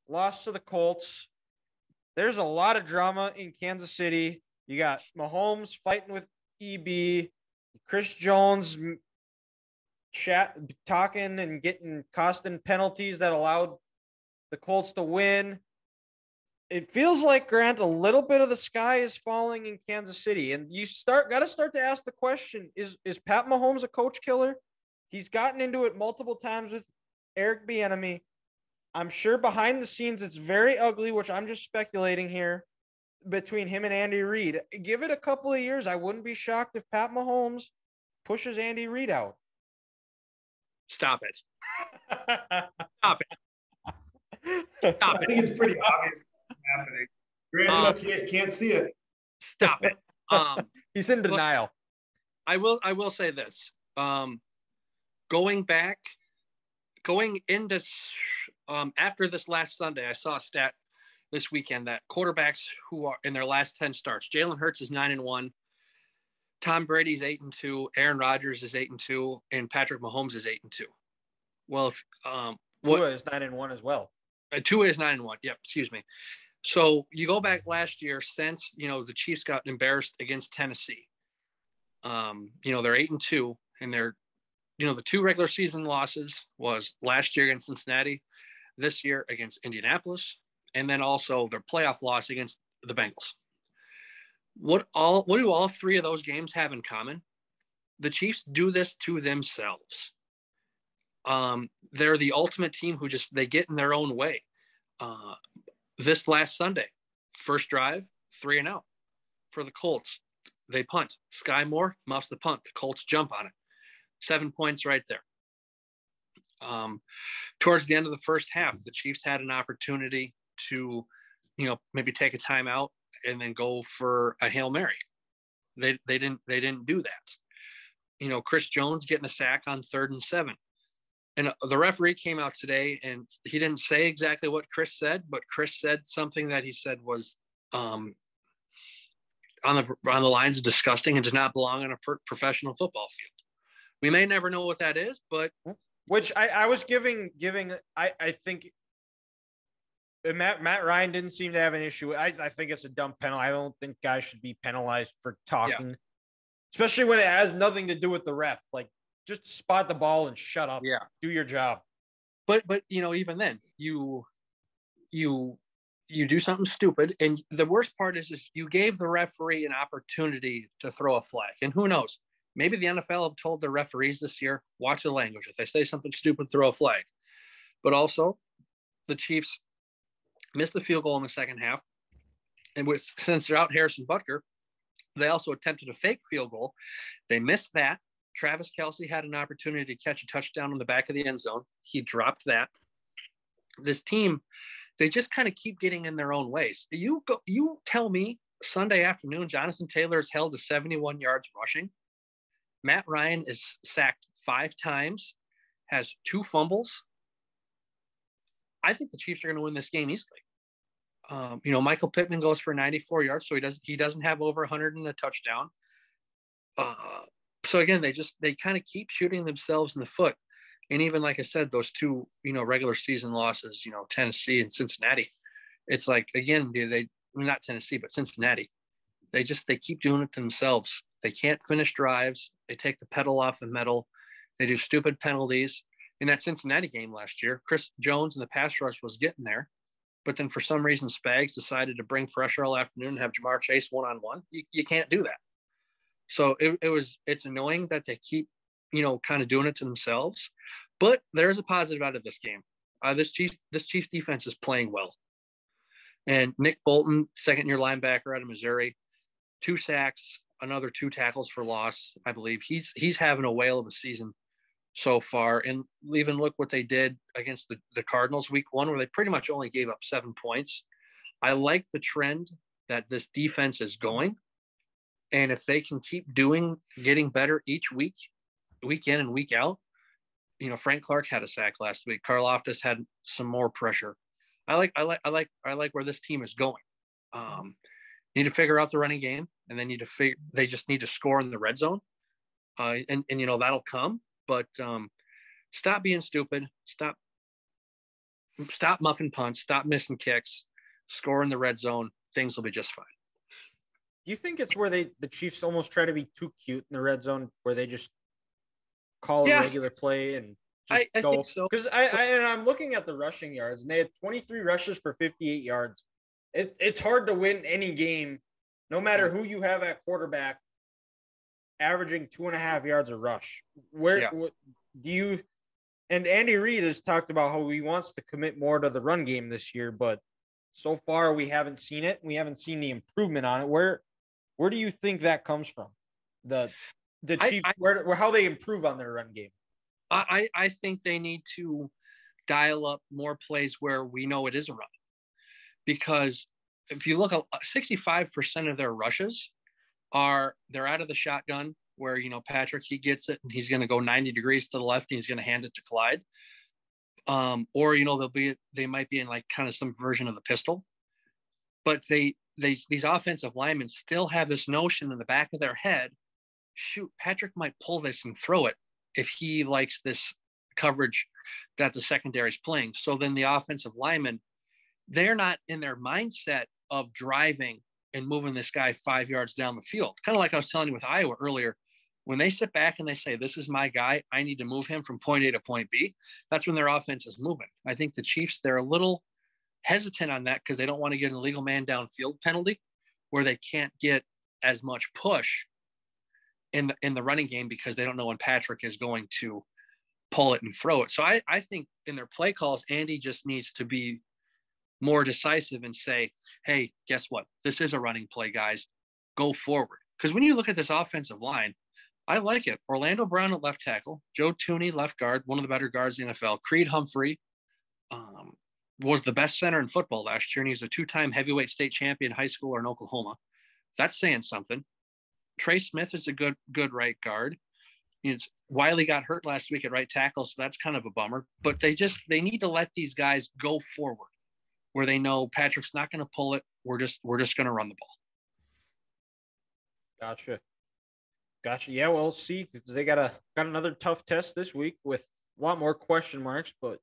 lost to the Colts. There's a lot of drama in Kansas City. You got Mahomes fighting with EB, Chris Jones talking and getting costing penalties that allowed the Colts to win. It feels like, Grant, a little bit of the sky is falling in Kansas City, and you got to start to ask the question: Is Pat Mahomes a coach killer? He's gotten into it multiple times with Eric Bieniemy. I'm sure behind the scenes it's very ugly, which I'm just speculating here, between him and Andy Reid. Give it a couple of years. I wouldn't be shocked if Pat Mahomes pushes Andy Reid out. Stop it. Stop it. Stop I think it's pretty obvious what's happening. Grant just can't see it. Stop it. He's in denial. I will say this. Going into after this last Sunday, I saw a stat this weekend that quarterbacks who are in their last 10 starts, Jalen Hurts is 9-1, Tom Brady's 8-2, Aaron Rodgers is 8-2, and Patrick Mahomes is 8-2. Well, if Tua is 9-1 as well. Tua is 9-1. Yep, excuse me. So you go back last year, since the Chiefs got embarrassed against Tennessee. They're 8-2, and they're the two regular season losses was last year against Cincinnati, this year against Indianapolis, and then also their playoff loss against the Bengals. What do all three of those games have in common? The Chiefs do this to themselves. They're the ultimate team who they get in their own way. This last Sunday, first drive, 3-0 for the Colts. They punt. Sky Moore muffs the punt. The Colts jump on it. 7 points right there. Towards the end of the first half, the Chiefs had an opportunity to, maybe take a timeout and then go for a Hail Mary. They didn't do that. Chris Jones getting a sack on 3rd and 7. And the referee came out today, and he didn't say exactly what Chris said, but Chris said something that he said was on the lines of disgusting and does not belong on a professional football field. We may never know what that is, but which I was giving. I think Matt Ryan didn't seem to have an issue. I think it's a dumb penalty. I don't think guys should be penalized for talking, especially when it has nothing to do with the ref. Like, just spot the ball and shut up. Yeah, do your job. But even then, you do something stupid, and the worst part is you gave the referee an opportunity to throw a flag, and who knows? Maybe the NFL have told their referees this year, watch the language. If they say something stupid, throw a flag. But also, the Chiefs missed the field goal in the second half, and since they're out Harrison Butker, they also attempted a fake field goal. They missed that. Travis Kelce had an opportunity to catch a touchdown in the back of the end zone. He dropped that. This team, they just kind of keep getting in their own ways. You tell me Sunday afternoon, Jonathan Taylor is held to 71 yards rushing. Matt Ryan is sacked 5 times, has 2 fumbles. I think the Chiefs are going to win this game easily. Michael Pittman goes for 94 yards, so he doesn't have over 100 and a touchdown. So again, they kind of keep shooting themselves in the foot. And even like I said, those 2, regular season losses, Tennessee and Cincinnati. It's like, again, they not Tennessee, but Cincinnati. They keep doing it to themselves. They can't finish drives. They take the pedal off the metal. They do stupid penalties. In that Cincinnati game last year, Chris Jones in the pass rush was getting there. But then for some reason, Spags decided to bring pressure all afternoon and have Jamar Chase one-on-one. You can't do that. So it's annoying that they keep, kind of doing it to themselves. But there's a positive out of this game. This Chiefs defense is playing well. And Nick Bolton, second-year linebacker out of Missouri, 2 sacks, another 2 tackles for loss, I believe. He's having a whale of a season so far. And even look what they did against the Cardinals week 1, where they pretty much only gave up 7 points. I like the trend that this defense is going. And if they can keep getting better each week in and week out, Frank Clark had a sack last week. Karlaftis had some more pressure. I like where this team is going. Need to figure out the running game, and then they just need to score in the red zone. And that'll come, but stop being stupid. Stop stop muffin punts, stop missing kicks, score in the red zone. Things will be just fine. Do you think it's where the Chiefs almost try to be too cute in the red zone, where they just call a regular play and just I go? think so. Because I'm looking at the rushing yards, and they had 23 rushes for 58 yards. It's hard to win any game, no matter who you have at quarterback, averaging 2.5 yards a rush. What do you? And Andy Reid has talked about how he wants to commit more to the run game this year, but so far we haven't seen it. We haven't seen the improvement on it. Where do you think that comes from? The Chiefs, where how they improve on their run game? I think they need to dial up more plays where we know it is a run, because if you look at 65% of their rushes they're out of the shotgun, where Patrick, he gets it and he's going to go 90 degrees to the left and he's going to hand it to Clyde, or they might be in like kind of some version of the pistol, but these offensive linemen still have this notion in the back of their head, shoot, Patrick might pull this and throw it if he likes this coverage that the secondary is playing. So then the offensive linemen, they're not in their mindset of driving and moving this guy 5 yards down the field. Kind of like I was telling you with Iowa earlier, when they sit back and they say, this is my guy, I need to move him from point A to point B, that's when their offense is moving. I think the Chiefs, they're a little hesitant on that because they don't want to get an illegal man downfield penalty where they can't get as much push in the running game because they don't know when Patrick is going to pull it and throw it. So I think in their play calls, Andy just needs to be more decisive and say, hey, guess what? This is a running play, guys. Go forward. Because when you look at this offensive line, I like it. Orlando Brown at left tackle, Joe Tooney, left guard, one of the better guards in the NFL. Creed Humphrey was the best center in football last year, and he was a two-time heavyweight state champion in high school or in Oklahoma. That's saying something. Trey Smith is a good right guard. Wiley got hurt last week at right tackle, so that's kind of a bummer. But they need to let these guys go forward, where they know Patrick's not going to pull it. We're just going to run the ball. Gotcha. Yeah, we'll see. They got another tough test this week with a lot more question marks, but